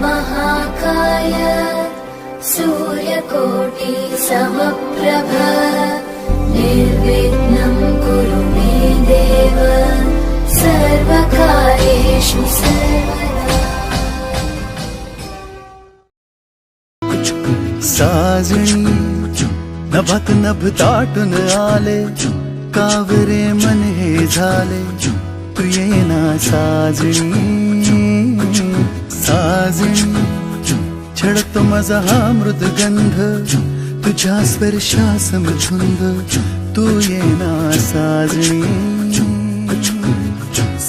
महाकाय सूर्यकोटि समप्रभ निर्विघ्नं कुरु मे देव सर्वकार्येषु सर्वदा। साजणी नभात नभ दाटून आले कावरे मन हे झाले तू येना साजणी साजणी छळतो माझा हा मृदगंध तुझ्या स्पर्शासम धुंद तू येना साजणी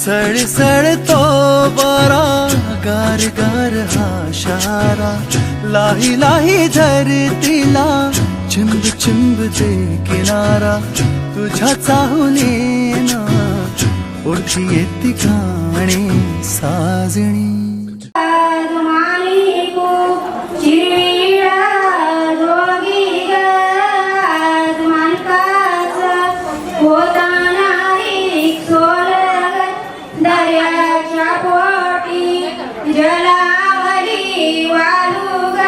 सळसळतो वारा गार गार हा शारा लाही लाही धरतीला चिंब चिंब दे किनारा तुझ्या चाहुलीना ओळखी येती गाणी साजणी जलावली वालू ग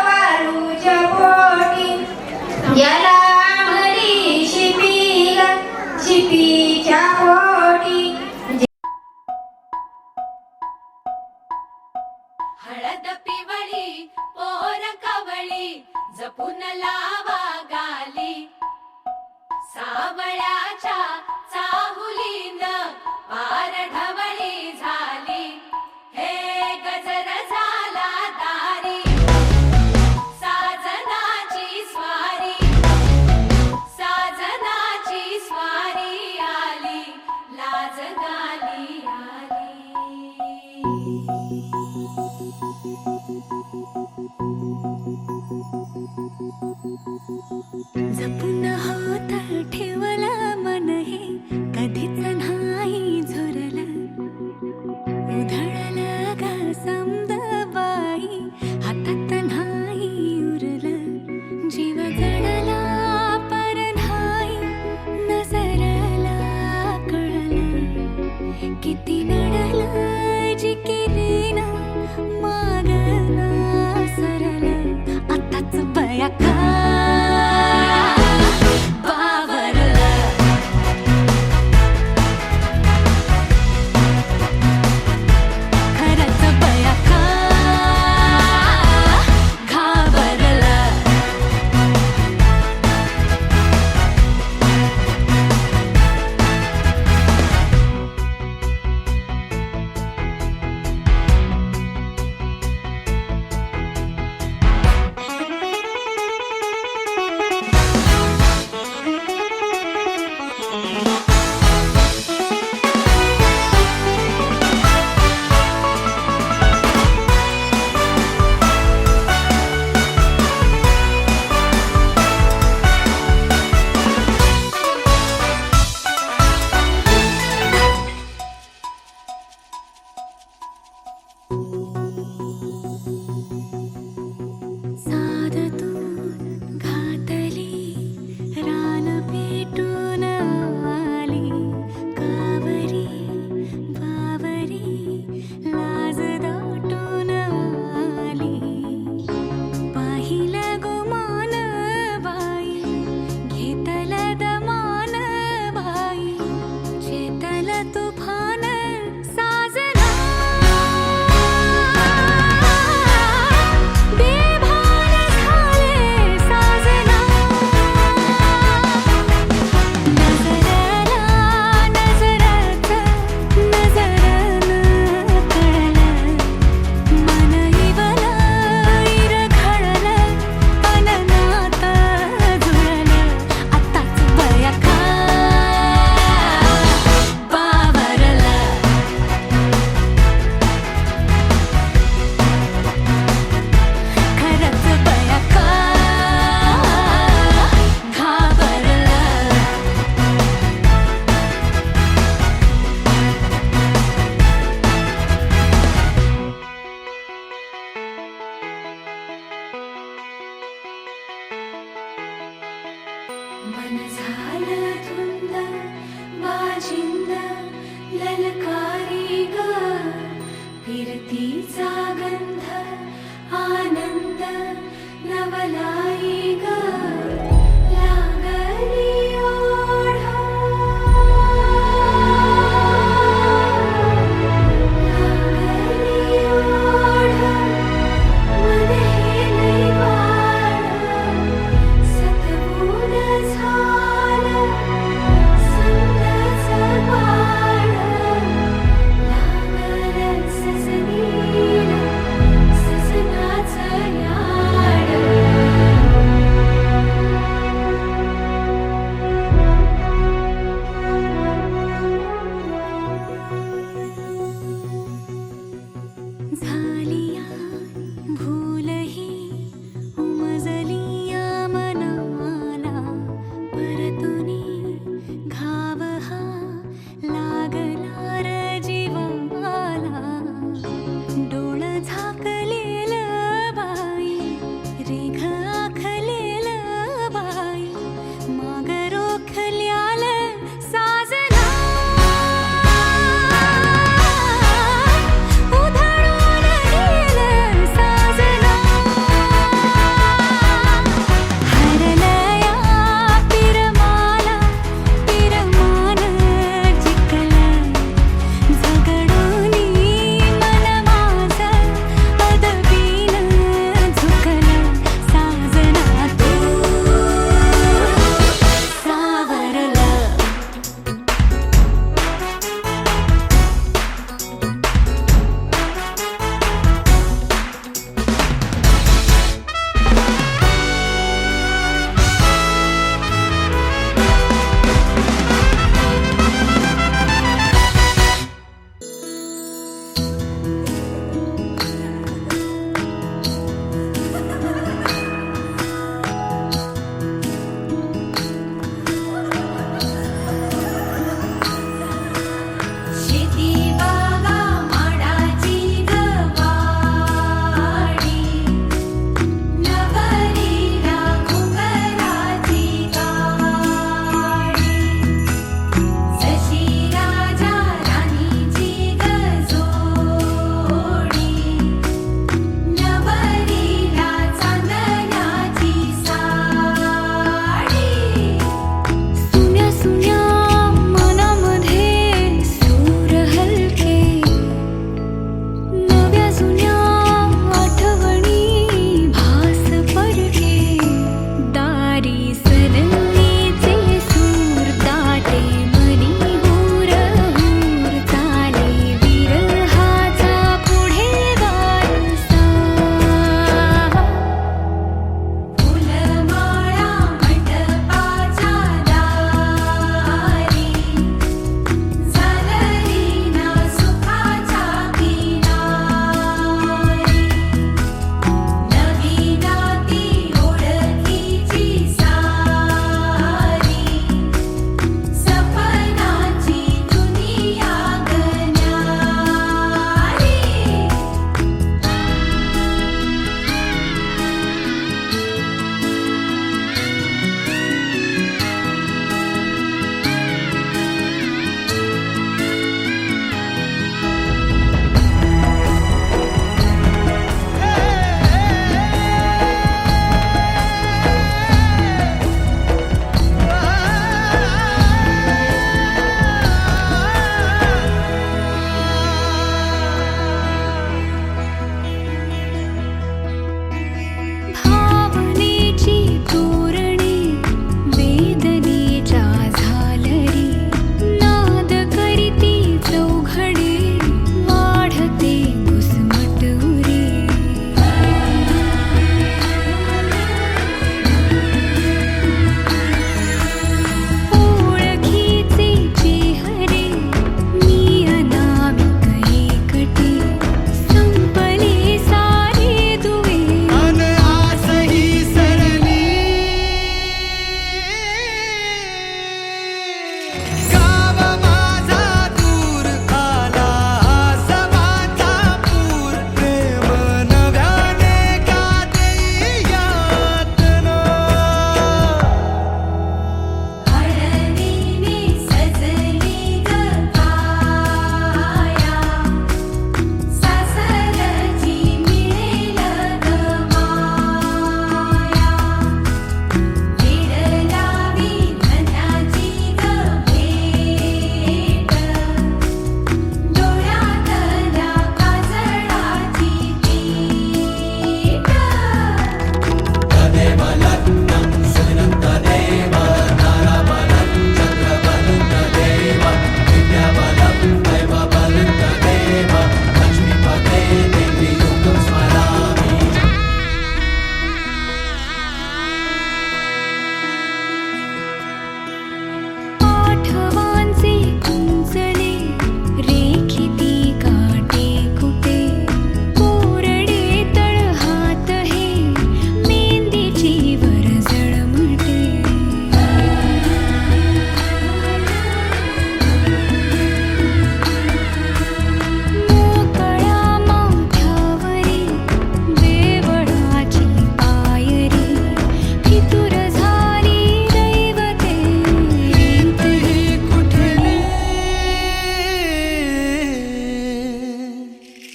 वालूच्या पोटी जलावली शिपी ग शिपीच्या पोटी हळद पिवळी पोर कवळी जपून लावा गाली सावळ्याच्या चाहुलीन पार ढवळी झाली हे गजर झाला दारी साजनाची स्वारी आली लाज गाली जपून होत ठेवला मन हे कधीच नाही झुरलं उधळलं ग समद बाई हातात नाही उरलं जीव जडला पर नाही नजरला कळलं किती नडलं जी केली ना मागना सरलं आताच बया का मन झालं धुंद वाजिंद ललकारी ग फिरतीचा गंध नवलाई ग लागली ओढा लागली ओढा मन हे लई वाढ सतबूड झालं संगच वाढ लागलं सजनीला सजनाचं याड झालिया भूलही उमजलिया मनाला परतुनी घाव हा लागला र जीवाला डोळ झाकलेल बाई रेघ आखलेल बाई माग रोखल्याल साजना उधळून गेली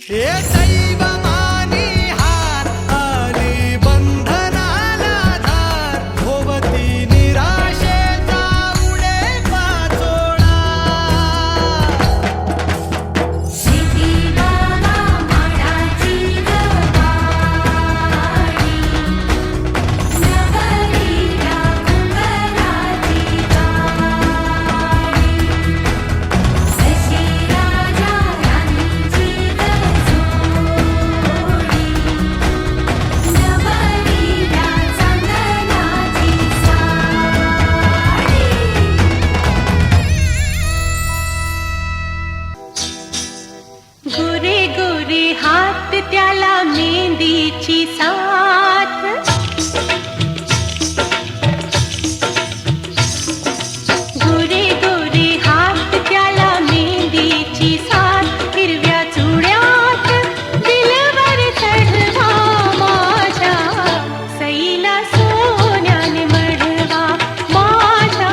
हे दैव मानी हार आली बंधनाला धार भोवती निराशेचा उडे पाचोळा शिटी बाबा माडाची गवाडी नगरीला कुंभराची गाडी शशी राजा यांची गजोडी नवरीला चांदण्याची साडी गोरे गोरे हात त्याला मेहंदीची साथ गोरे गोरे हात त्याला मेहंदीची साथ हिरव्या चुड्यात दिलवर चढवा माझ्या सईला सोन्याने मढवा माझ्या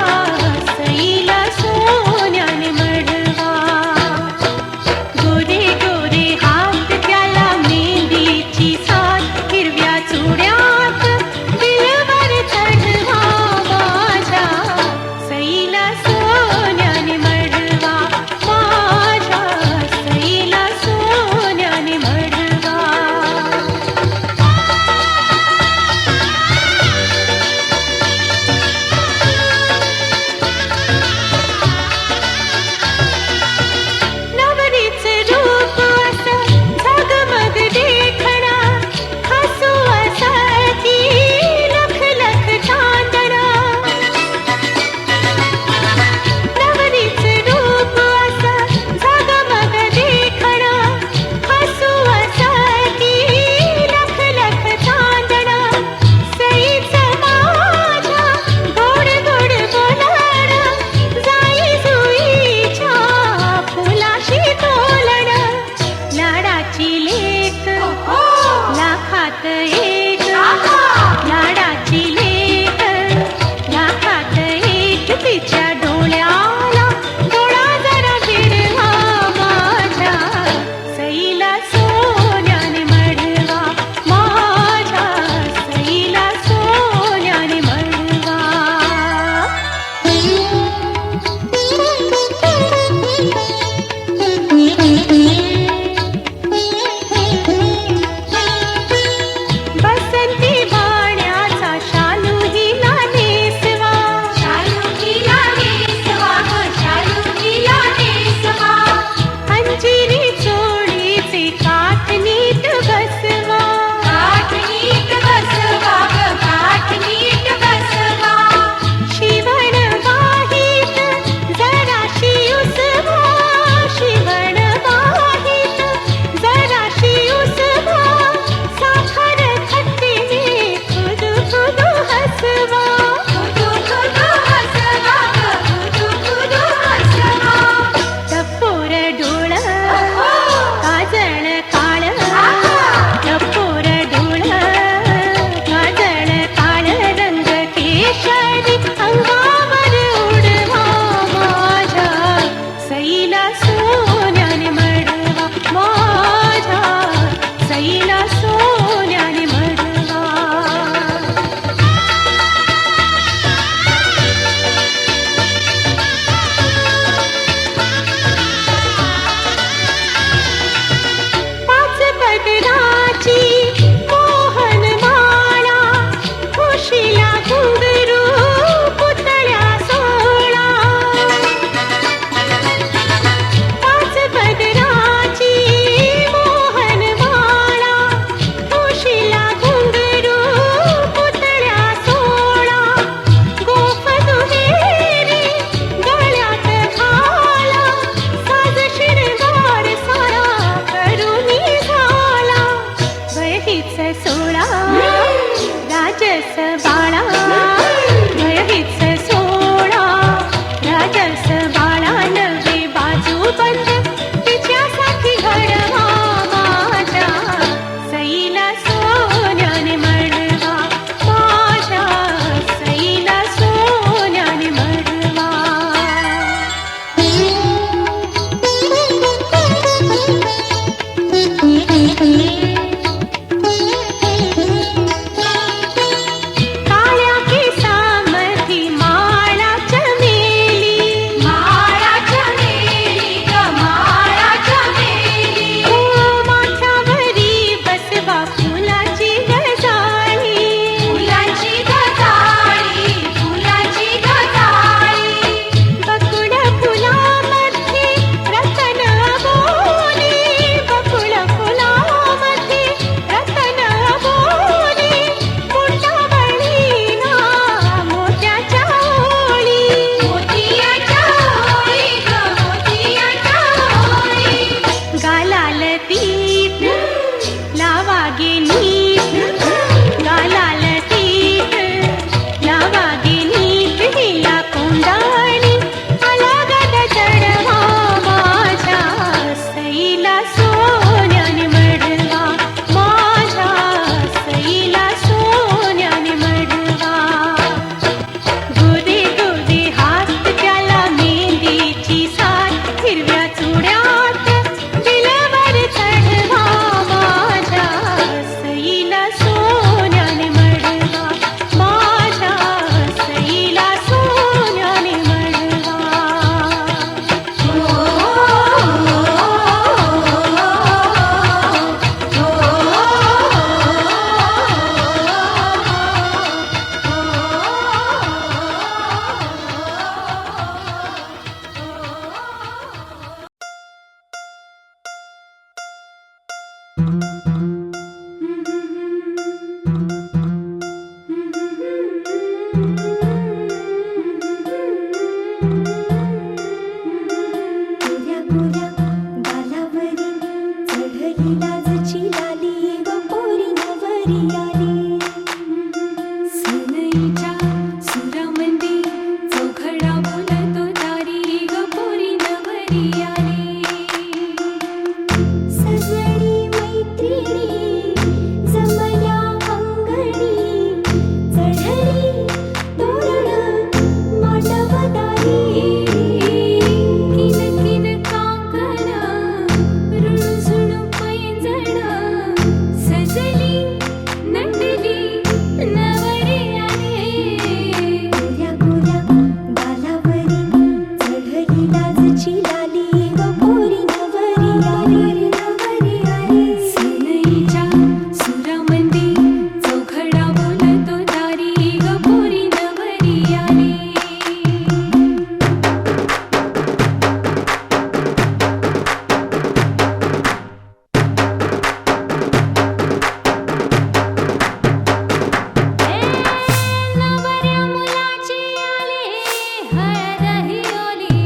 सईला सोन्याने मढवा गोरे गोरे हात त्याला मेहंदीची साथ हिरव्या चुड्यात दिलवर चढवा माझ्या सईला सोन्याने मढवा माझ्या सईला सोन्याने मढवा नवरीचे रूप असं झगमग देखणा हसू असाची लख लख चांदणा नवरीचे रूप असं झगमग देखणा हसू असाची लख लख चांदणा सईचं माझ्या गोड गोड बोलणं जाई जुईच्या फुलाशी तोलणं लाडाची लेक लाखात एक लाडाची लेक लाखात एक तिच्या डोळ्याला डोळा जरा फिरवा माझ्या सईला सोन्याने मढवा माझ्या सईला सोन्याने मढवा काळ्या केसामधी माळा चमेली, माळा चमेली ग माळा चमेली, माथ्यावरी बसवा फुलाची गजाळी, फुलाची गजाळी, फुलाची गजाळी, बकुळ फुलामध्ये रतन बोली, बकुळ फुलामध्ये रतन बोली, मुंडावळी ना मोत्याच्या ओळी, मोतियाच्या ओळी ग मोतियाच्या ओळी, गालाल तीत लावा गे नीत, गालाल तीत लावा गे नीत, हिला कोंडाळी अलगद चढवा माझ्या सईला सोन्याने मढवा, माझ्या सईला सोन्याने मढवा. गोदे गोदे हात त्याला मेहंदीची साथ, हिरव्या चुड्यात दिलवर चढवा माझ्या सईला सोन्याने मढवा, माझ्या सईला सोन्याने मढवा. गोऱ्या गोऱ्या गालावरी चढली लाजची लाली व पोरी नवरी आली. सनईच्या सुरामंदी चौघडा बोलतो दारी ग पोरी नवरी आली. सजणी मैत्रिणी जमल्या अंगणी, चढली तोरण मांडवदारी. किन किन काकण रुणझुण पैंजण, सजली नटली नवरी आली. गोऱ्या गोऱ्या गालावरी चढली लाजची लाली व पोरी नवरी आली, नवरी आली. सनईच्या सुरामंदी चौघडा बोलतो दारी ग पोरी नवरी आली. नवऱ्या मुलाची आली हळद ही ओली,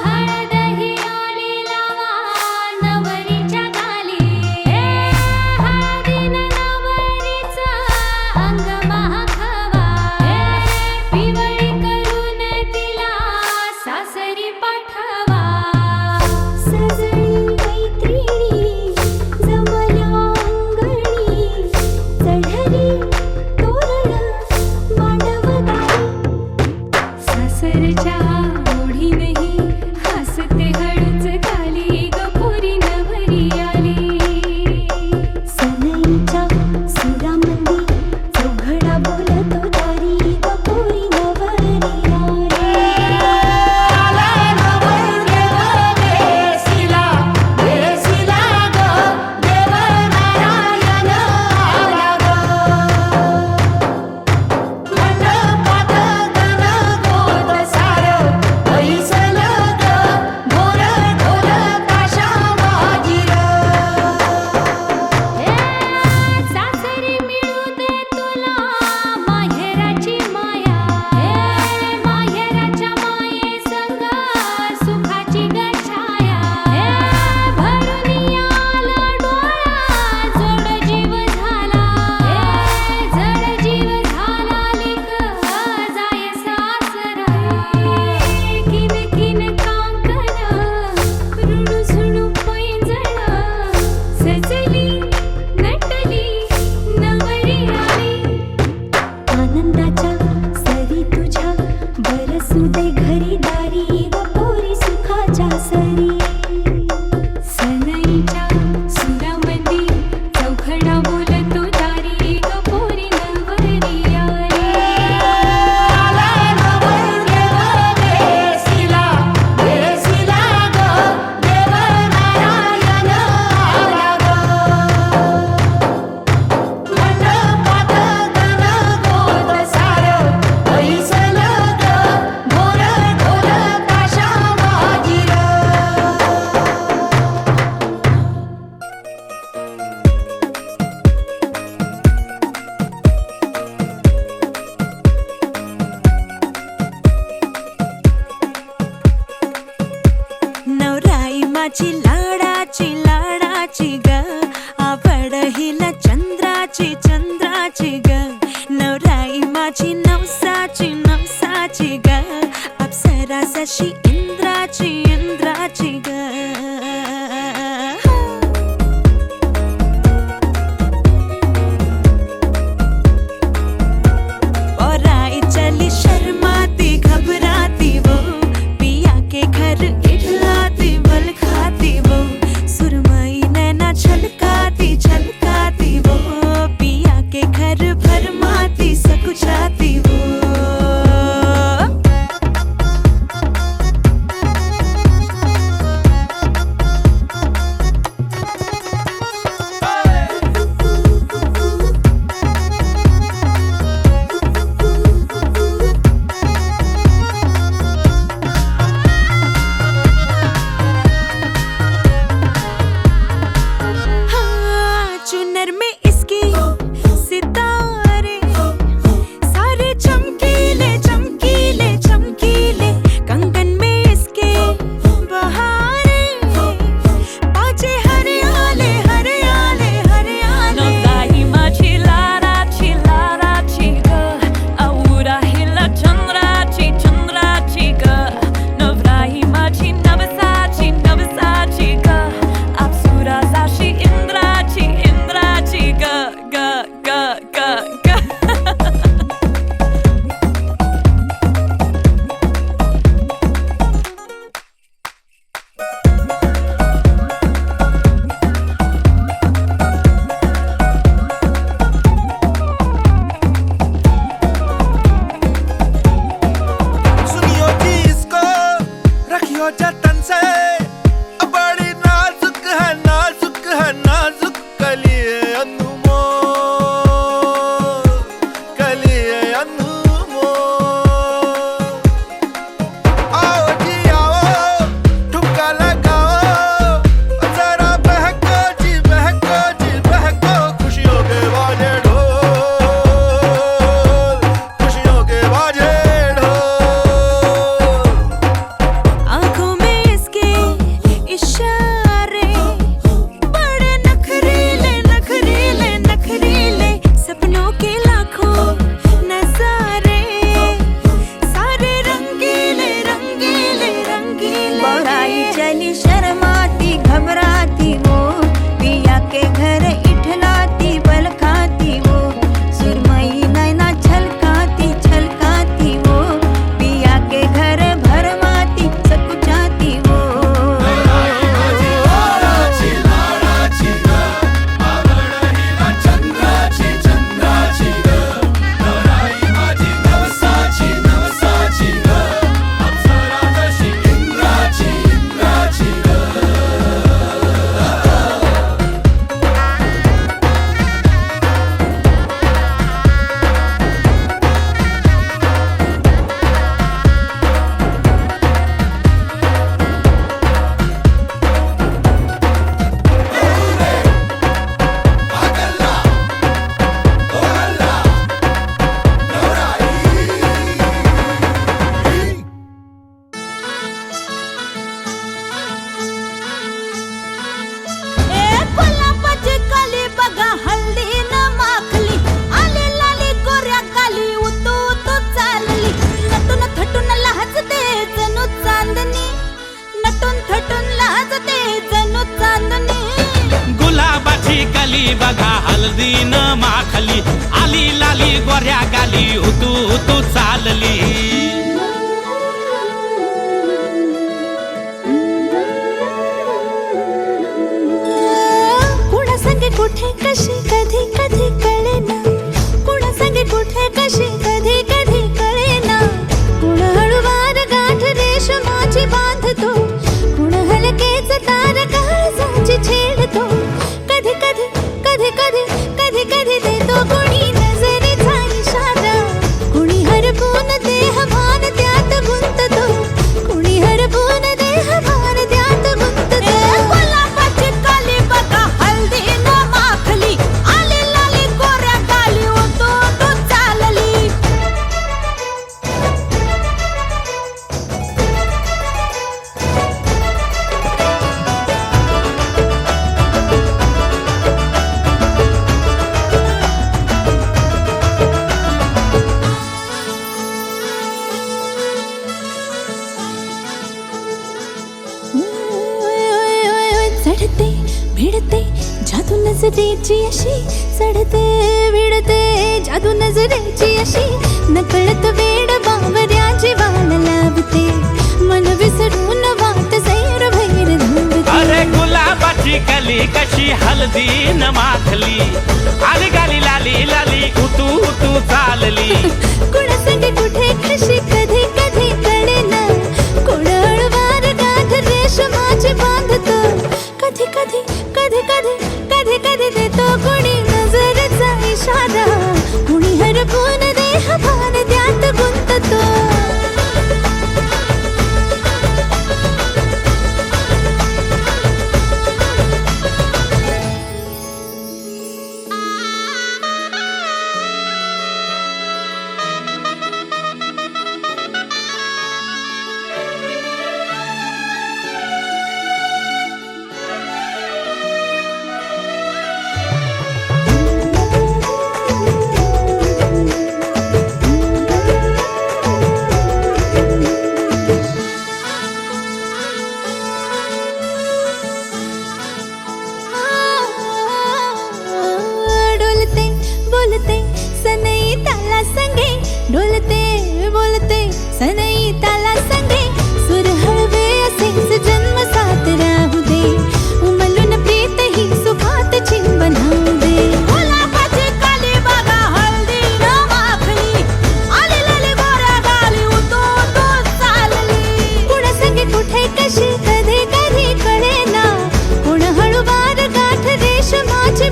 हळद ही ओली लावा नवरीच्या गाली. हळदीनं नवरीचं अंग महाखावा, पिवळी करून तिला सासरी पाठवा. सजणी मैत्रिणी जमल्या अंगणी, चढली तोरण मांडवदारी. सासरच्या ओढीनही हसते हळूच खाली ग पोरी नवरी आली. सनईच्या सुरामंदी चौघडा बोलतो दारी ग पोरी नवरी आली. सासरी मिळू दे तुला माहेराची माया, माहेराच्या माये संग सुखाची गछाया. भरून आला डोळा जोड जीव झाला, जड जीव झाला लेक जाय सासरा. किन किन कांकण रुणझुण पैंजण, सजली नटली नवरी आली. आनंदाच्या सरी तुझ्या बरसू दे घरी दारी व पोरी सुखाच्या सरी. सनईच्या सुरामंदी कलिये अनमोल कलिये अनमोल आओ जी आओ ठुमका लगाओ जरा बहको जी बहको खुशियों के बाजे ढोल खुशियों के बाजे ढोल आंखों में इसके इशारे बड़े नखरीले नखरीले नखरीले सपनों के लाखों नजारे सारे रंगीले रंगीले रंगीले बौराई चली शर्माती घबराती वो पिया के घर इठलाती बल खाती वो सुरमई नैना छलकाती छलकाती वो पिया के घर भरमाती सकुचाती वो गुलाबाची काली बघा हल्दी न माखली आली लाली गोऱ्या काली उतू उतू चालली नटून थटून लाजते जणू चांदणी नटून थटून लाजते जणू चांदणी गुलाबाची कली बघा हल्दी न माखली आली लाली गोऱ्या गाली उतू उतू चालली कुणा संगे कुठे कशी कधी कधी कळेना कुणा संगे कुठे कशी कधी कधी कळेना कुण हळूवार गाठ रेशमाची बांधतो कुण हलकेच तार काळजाची छेडतो कधी कधी कधी कधी कधी कधी देतो कुणी नजरेचा इशारा कुणी हरपून देह भान त्यात गुंततो कुणी हरपून देह भान त्यात गुंततो गुलाबाची काली बघा हल्दी न माखली आली लाली गोऱ्या गाली उतू उतू चालली चढते भिडते जादू नजरेची अशी चढते भिडते जादू नजरेची अशी नकळत वेड बावऱ्याची वाल लावते मन विसरून वाट सैर भैर धावते अरे गुलाबाची कली कशी हल्दी न माखली आली गाली लाली लाली उतू उतू चालली कुणा संगे कुठे कशी कधी कधी कळेना कुण हळूवार गाठ रेशमाची बांधतो कधी कधी कधी कधी कधी कधी देतो कुणी नजरेचा इशारा कुणी हरपून देह भान त्यात गुंततो सनई ताला संगे सुर हळवे असेच जन्म साथ राहू दे उमलून प्रीत ही सुखात चिंबन होऊ दे गुलाबाची काली बघा हळदी न माखली आली लाली गोऱ्या गाली उतू उतू चालली कुणा संगे कुठे कशी कधी कधी कळेना कुण हळूवार गाठ रेशमाची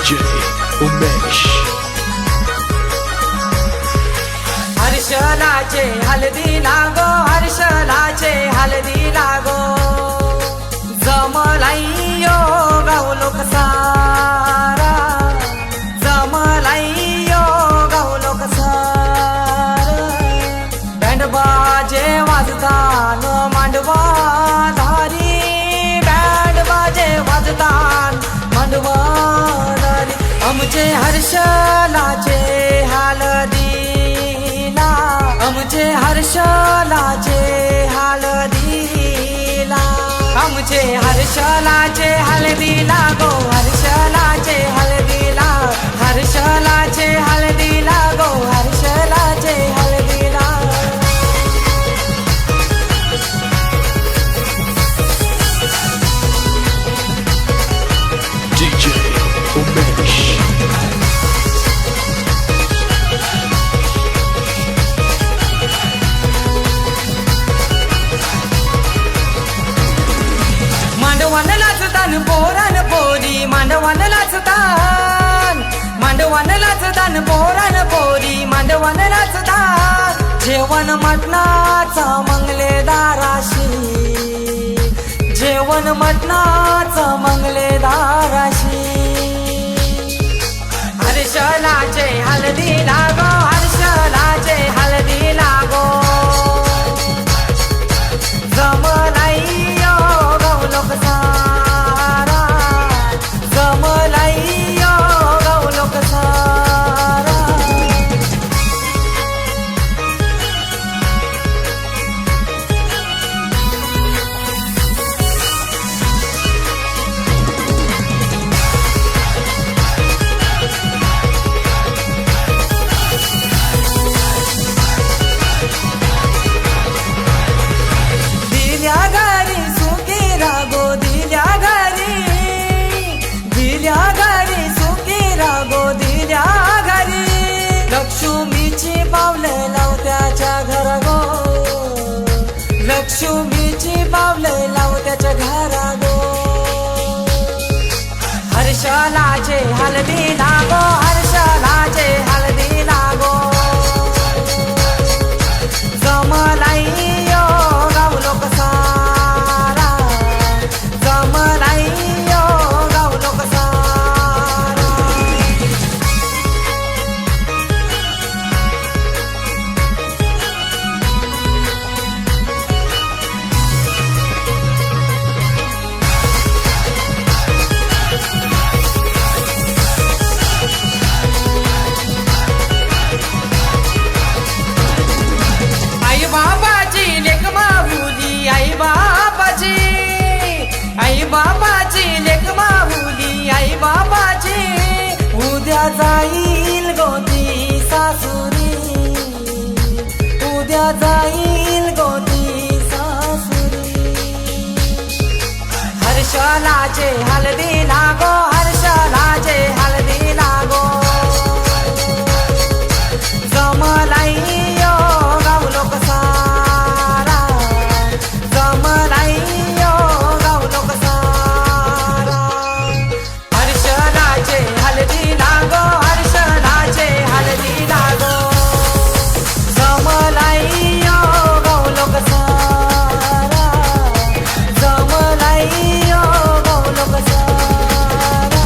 DJ Umesh. हर्षलाचे हलदी लागो हर्षलाचे हलदी लागो जमलाइयो गावलो कसारा जमलाइयो गावलो कसारा बँड बाजे वाजतान मांडवा धारी बँड बाजे वाजतान मांडवा धारी आमचे हर्षलाचे हलदीला आमचे हर्षलाचे हलदीला आमचे हर्षलाचे हलदीला गो हर्षलाचे हलदीला हर्षलाचे हलदीला गो हर्षलाचे हलदीला DJ Umesh. मांडवान नाचतान पोरान पोरी मांडवान नाचतान मांडवान नाचतान पोरान पोरी मांडवान नाचतान जेवण मटणाचा मंगलेदाराशी जेवण मटणाचा मंगलेदाराशी हर्षलाचे हलदी लागो हर्षलाचे हलदी लागो जमलाइयो गावलो कसारा जमलाइयो गावलो कसारा दिल्या घरी सुखी रागो दिल्या घरी सुखी रागो दिल्या घरी लक्ष्मीची पावले लावत्याच्या घर गो लक्ष्मीची पावले लावत्याच्या घरा गो हर्षलाचे हलदी लागो हर्षलाचे हलदी लागो जमलाइयो गावलो कसारा जमलाइयो गावलो कसारा आई बाबाची लेक माहुली आई बाबाची लेक माहुली आई बाबाची उद्या जाईल गोती सासुरी उद्या जाईल गोती सासुरी हर्षलाचे हलदी लागो हर्षलाचे हलदी लागो जमलाइयो गावलो कसारा जमलाइयो गावलो कसारा हर्षलाचे हलदी लागो हर्षलाचे हलदी लागो जमलाइयो गावलो कसारा जमलाइयो गावलो कसारा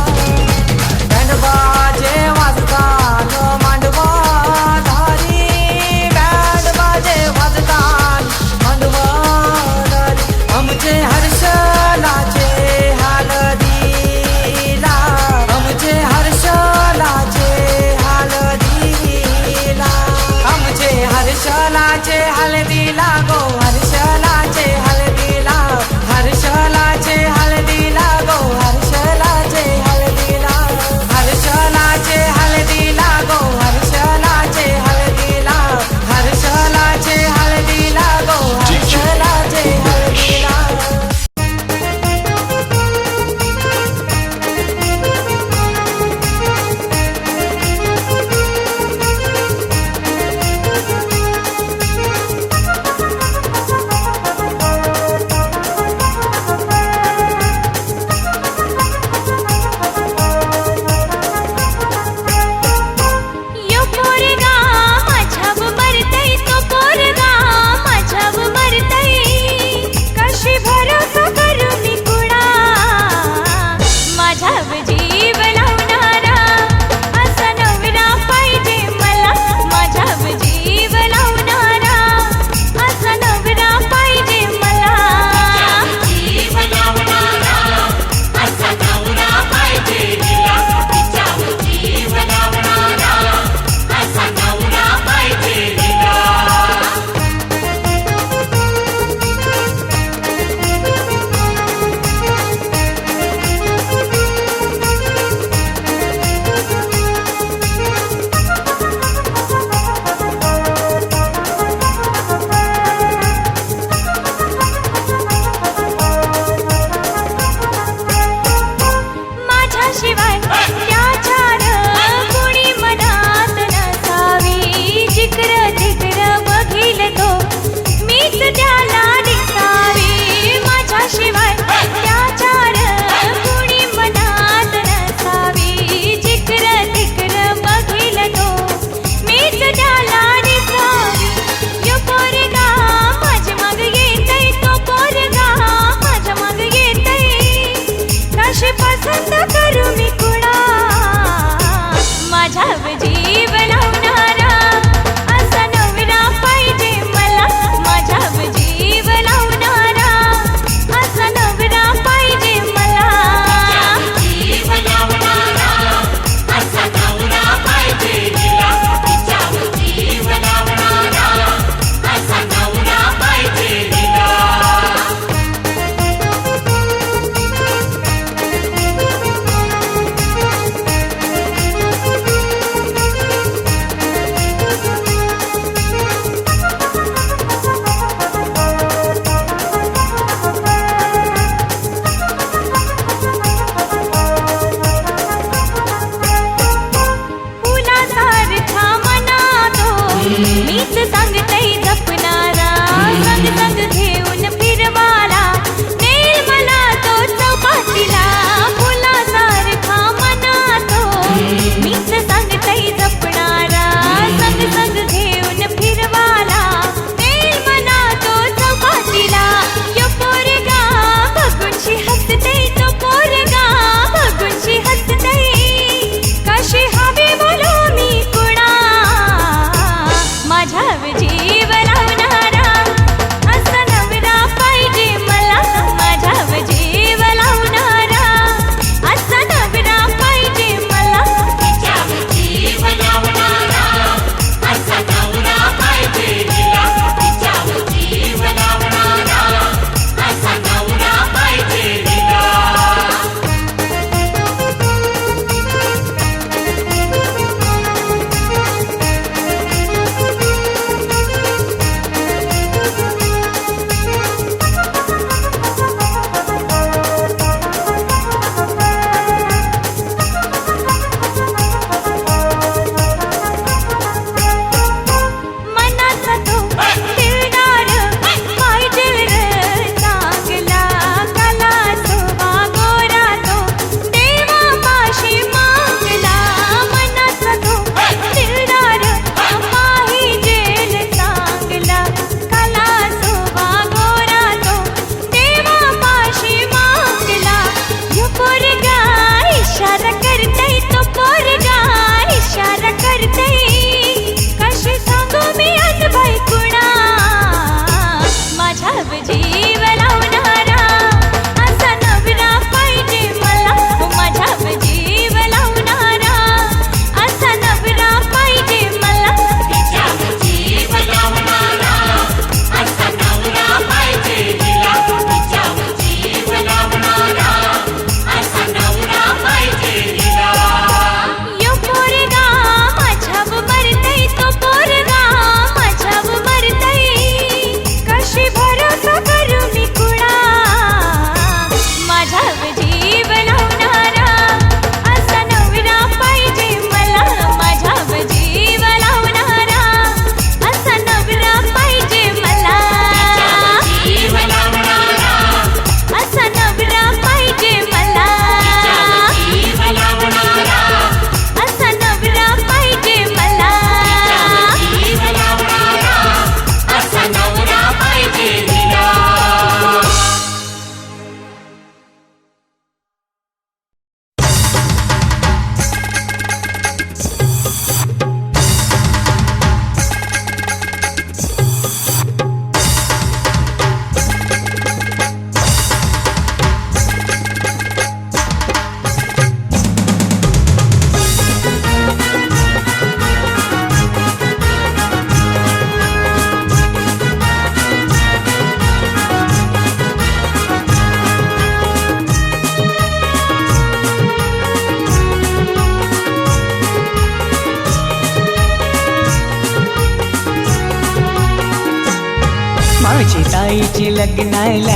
माझी ताईची लग्नाला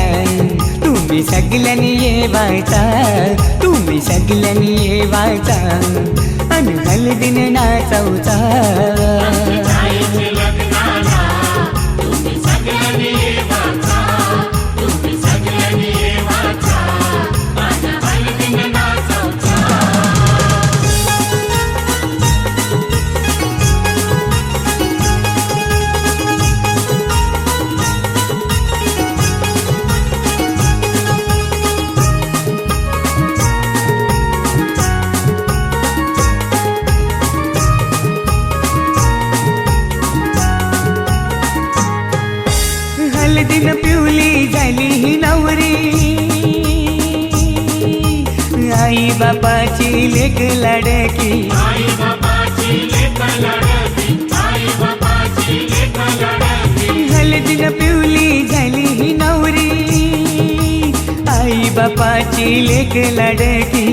तुम्ही सगळ्यांनी येवायचा, तुम्ही सगळ्यांनी येवायचा अन हळदीन नाचवचा. हळदीन पिवली झाली ही नवरी, आई बापाची लेक लाडकी. हळदीन पिवली झाली ही नवरी, आई बापाची लेक लाडकी.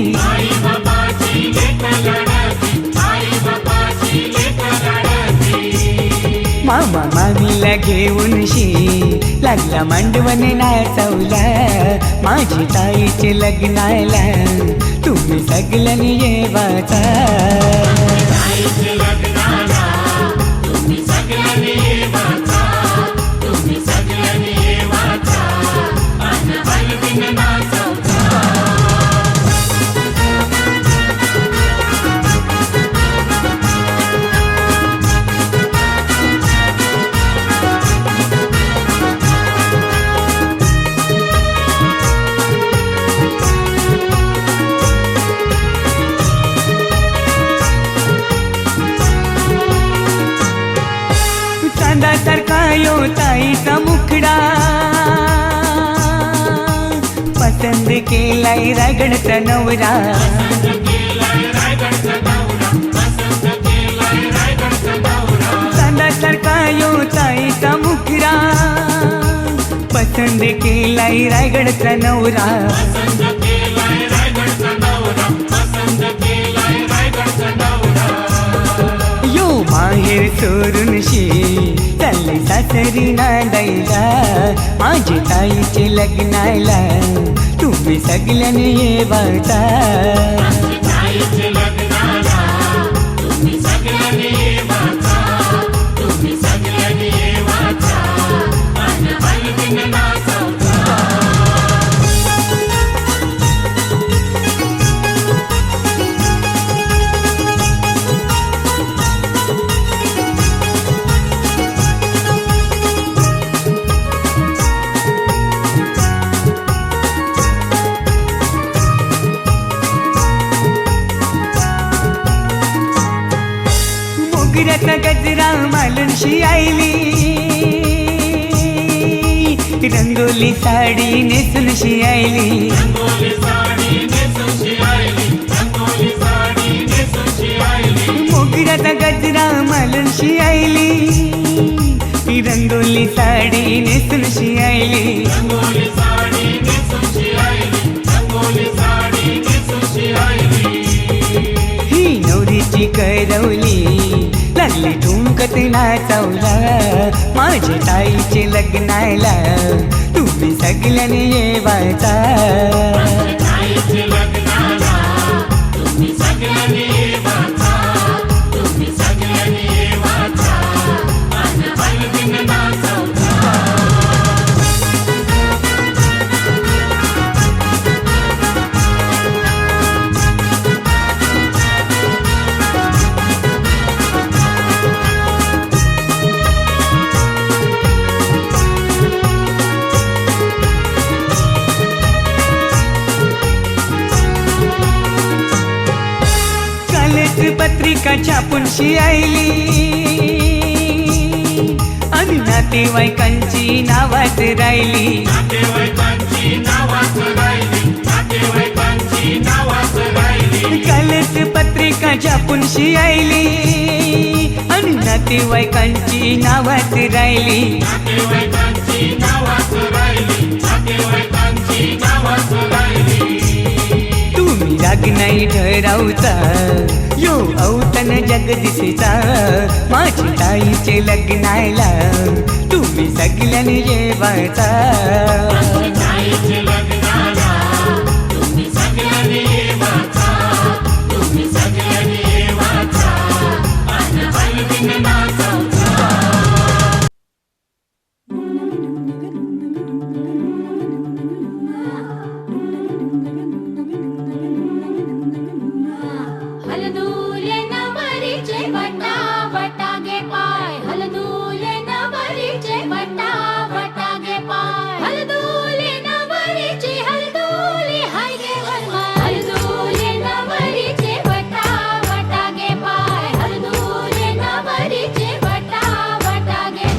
मामा मामीला घेऊन लागला मांडवने नाचवला. माझी ताईचे लग्नाला तुम्ही सगळ्यांनी येवाचा. चांदासारखा यो ताईचा मुखडा, पसंद केलाय रायगडचा नवरा. चांदासारखा यो ताईचा मुखडा, पसंद केलाय रायगडचा नवरा. यो माहेर सोडून चालले सासरी नांदायला. माझी ताईचे लग्नाला तुम्ही सगळ्यांनी येवाचा. मोगऱ्याचा गजरा मालूनशी आईली, रंगोली साडी नेसूनशी आईली. मोगऱ्याचा गजरा मालूनशी आईली, रंगोली साडी नेसूनशी आईली. ही नवरीची करवली लागली ठुमकत नाचवला. माझ्या ताईचे लग्नाला तुम्ही सगळ्यांनी येवाचा. पत्रिका छापूनशी आईली आणि नातेवाईकांची नावात राहिली. कालच पत्रिका छापूनशी आईली आणि नातेवाईकांची नावात राहिली. तुम्ही राग नाही ठरवता यो औतण जगदीशचा माझी ताईचे लग्नाला तुम्ही सगळ्यांनी येवाचा हलदूले नवरीचे वटा वटा गे पाय हलदूले नवरीचे वटा वटा गे पाय हलदूले नवरीचे हलदूले हाय गे वरमाय हलदूले नवरीचे वटा वटा गे पाय हलदूले नवरीचे वटा वटा गे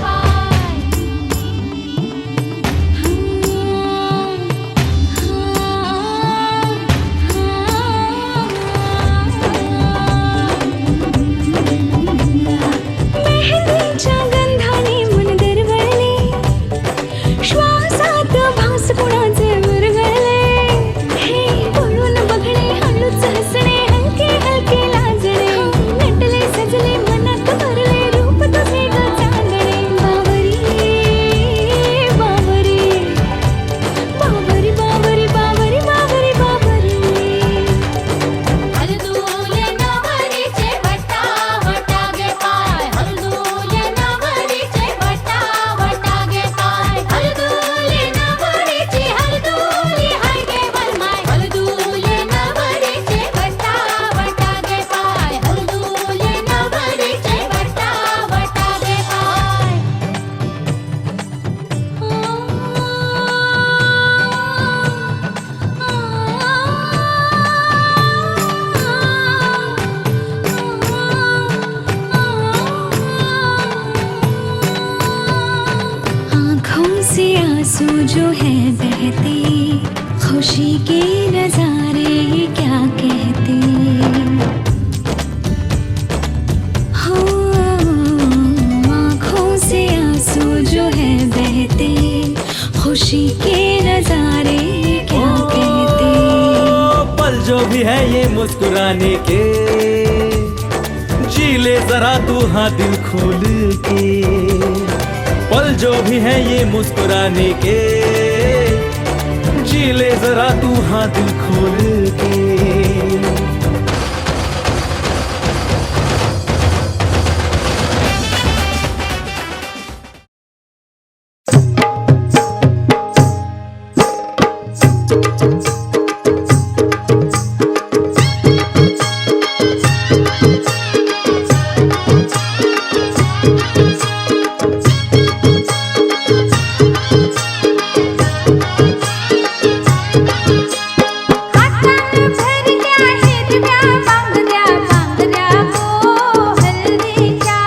मेहंदीच्या गंधाने मन दरवळले श्वासात भास कुणाचे विरघळले हे बोलून बघणे हळूच हसणे हलके हलके लाजणे नटले सजले मनात भरले रूप तुझे ग चांदणे बावरी बावरी बावरी बावरी बावरी बावरी बावरी हलदूले नवरीचे वटा वटा गे पाय हलदूले नवरीचे वटा वटा गे पाय हलदूले नवरीचे हलदूले हाय गे वरमाय हलदूले नवरीचे वटा वटा गे पाय हलदूले नवरीचे वटा वटा गे पाय आँखों से आंसू जो है बहते खुशी के नजारे ये क्या कहते हो आँखों से आंसू जो है बहते खुशी के नजारे ये क्या कहते पल जो भी है ये मुस्कुराने के जी ले जरा तू हाँ दिल खोल के पल जो भी है ये मुस्कुराने के जी ले जरा तू हाँ दिल खोल के हलदीच्या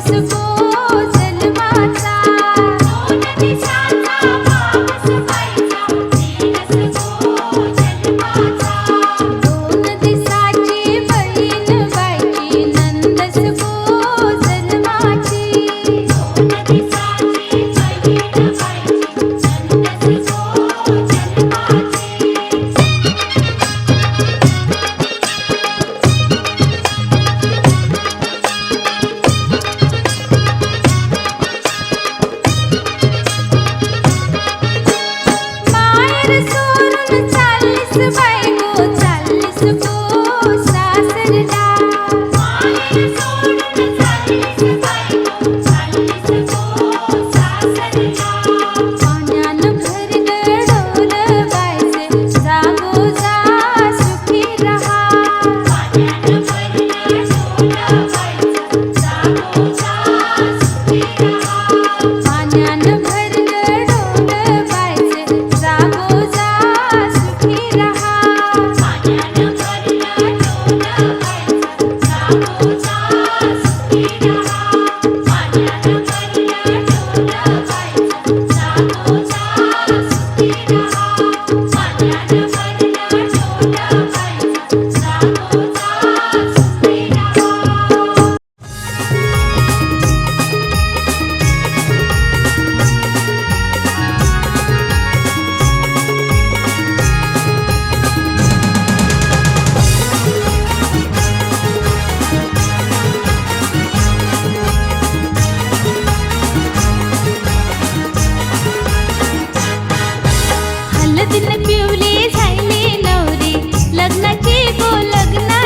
पाऊस गो जन्माचा दोन दिशाचा पाऊस व्हायचा दिवस गो जन्माचा दोन दिसाची बहीण व्हायची नंदस गो जन्माची दोन दिसाची बहीण व्हायची नंदस गो जन्माची माहेर सोडून चाललीस बाई गो चाललीस गो सासरला माहेर सोडून चाललीस बाई गो चाललीस गो सासरला पाण्यानं भरलं डोलं बायचे जागो जा सुखी रहा पाण्यानं भरलं डोलं व्हायचं जागो जा सुखी रहा पाण्यानं भरलं डोलं बायचे जागो जा सुखी रहा पाण्यानं भरलं डोलं व्हायचं जागो जा सुखी रहा पाण्यानं भरलं डोलं व्हायचं जागो जा सुखी रहा पाण्यानं भरलं डोलं व्हायचं जागो जा सुखी रहा हलदीन पिवली झाली नवरी लग्नाची गो लग्नाची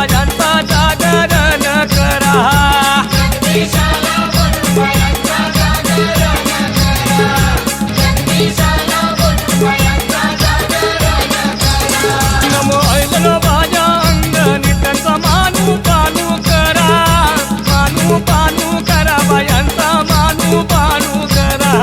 बायांचा जागरण करा. नमो ऐकन बाया अंगणी त्यांचा मानू पानू करा. मानू पानू करा बायांचा मानू पानू करा.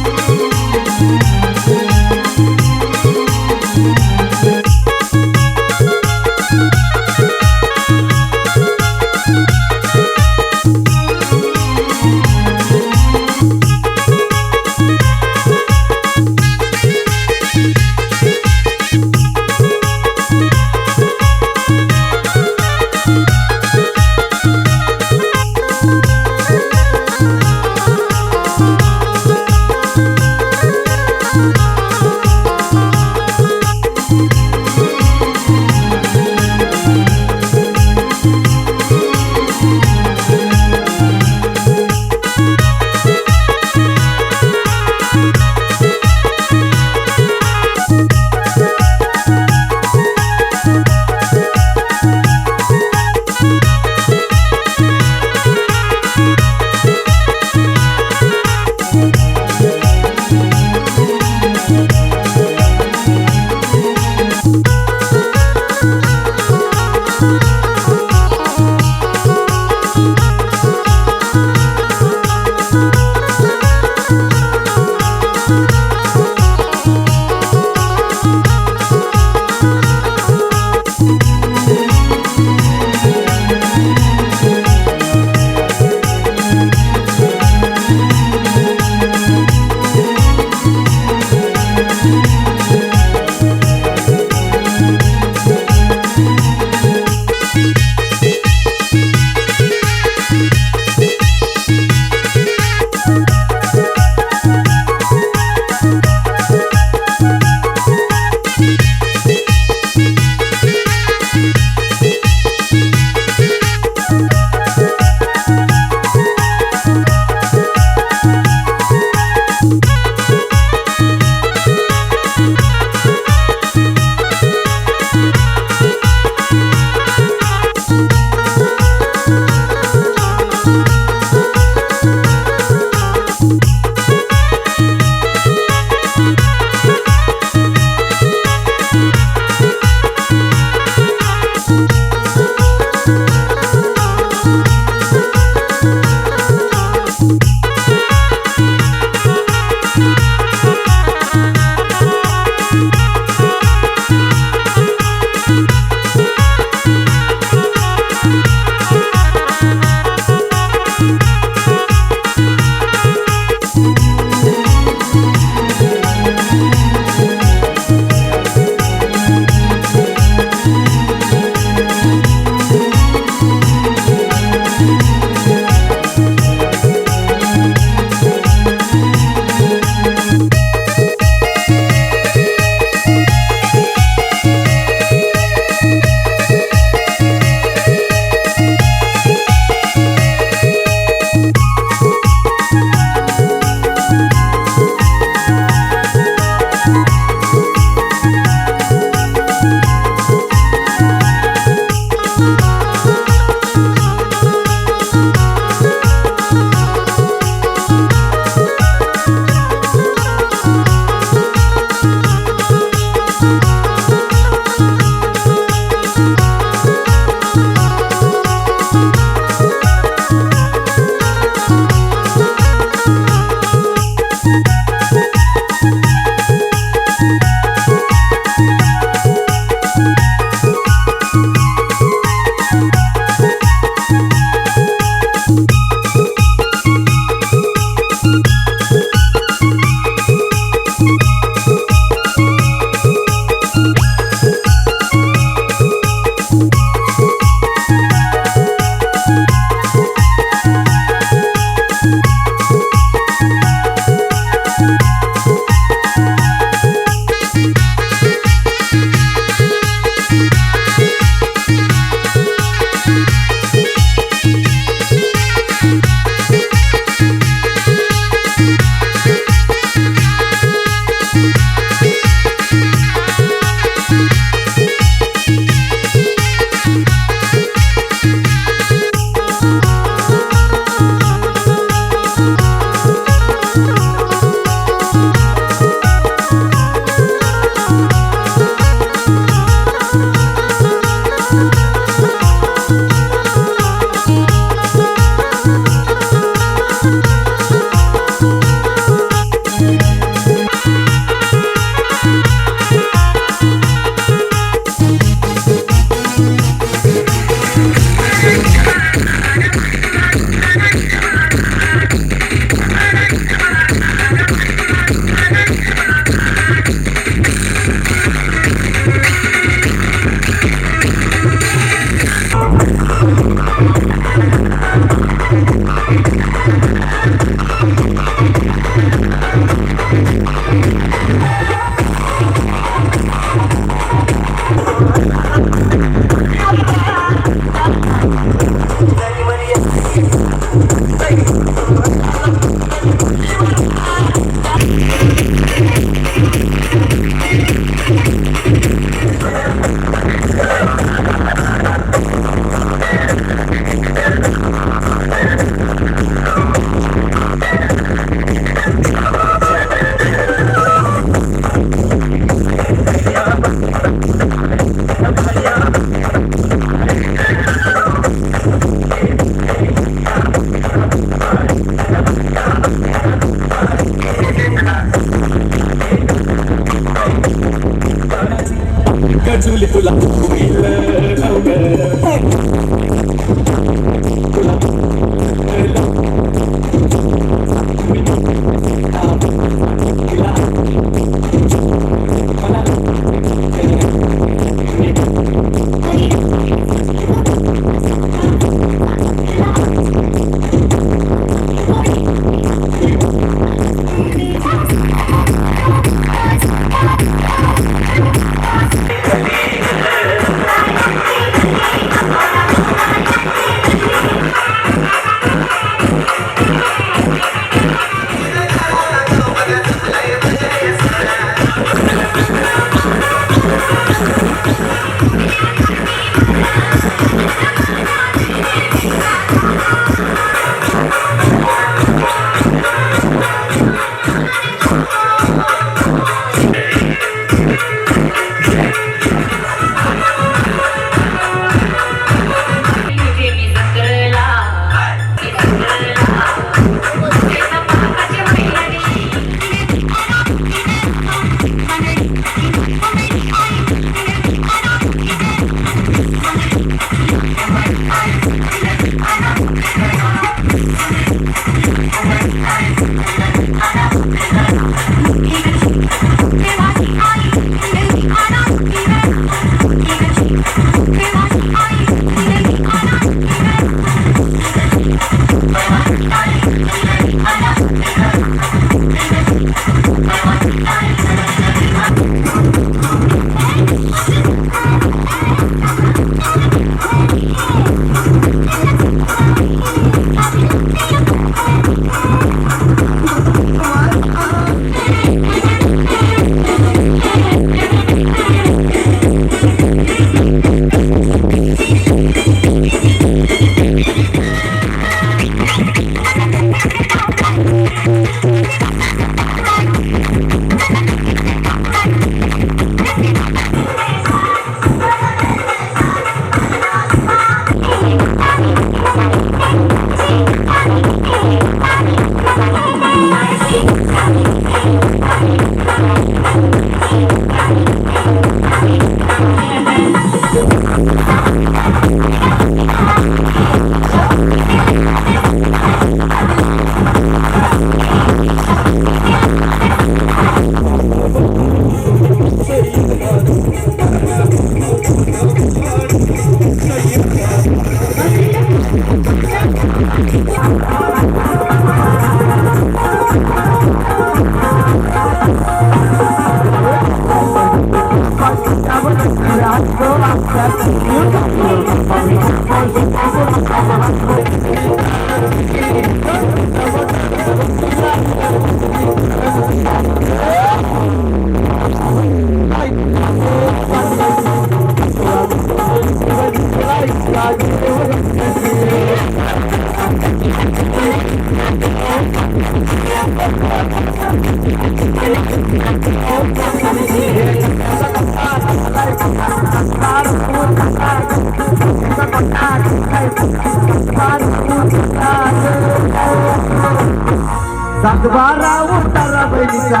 सातबारा उतारा बहिणीचा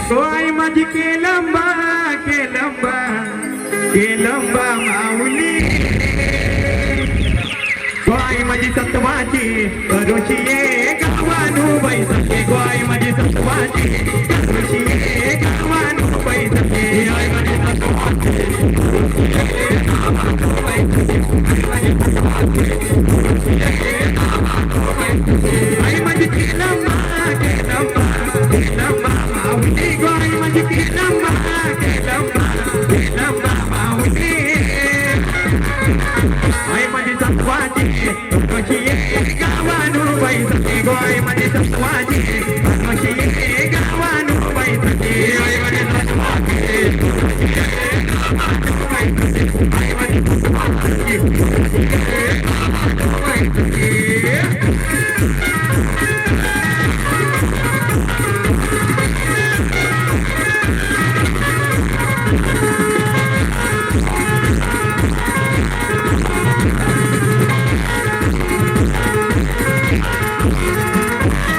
गोय माझी केलंबा केलंबा केलंबा माऊली गोय माझी सत्वाची करुशी गावानू बैसके गोय माझी सत्वाची करुशी गावानू बैसके गोय माझी सत्वाची आई माझी केलंबा केलंबा केलंबा माऊली गोय माझी केलंबा केलंबा केलंबा माऊली आई माझी सत्वाची कशी गावानू बैसके गोय माझी सत्वाची कशी गावानू बैसके आई माझी सत्वाची आई माझी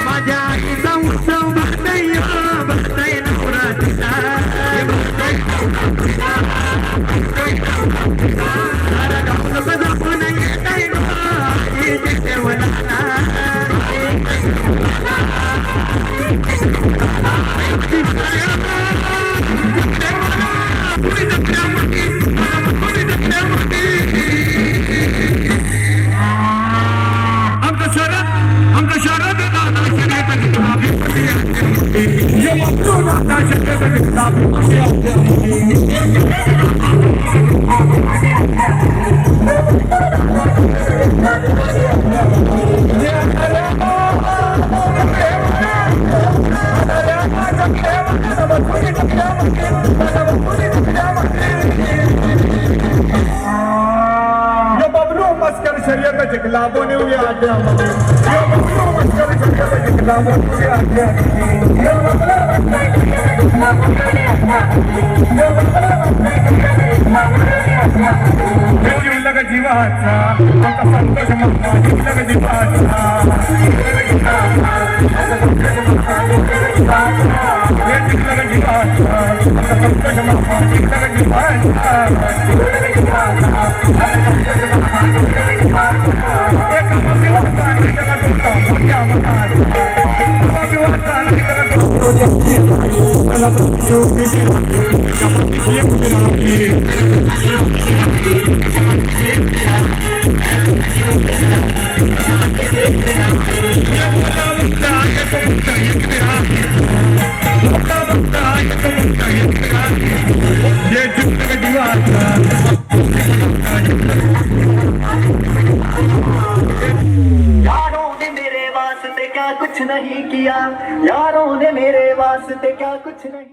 माझ्या आईचा उत्सव बघताय नवरात्रीचा जीवाचा संतोष यारों ने मेरे वास्ते क्या कुछ नहीं किया, यारों ने मेरे वास्ते क्या कुछ नहीं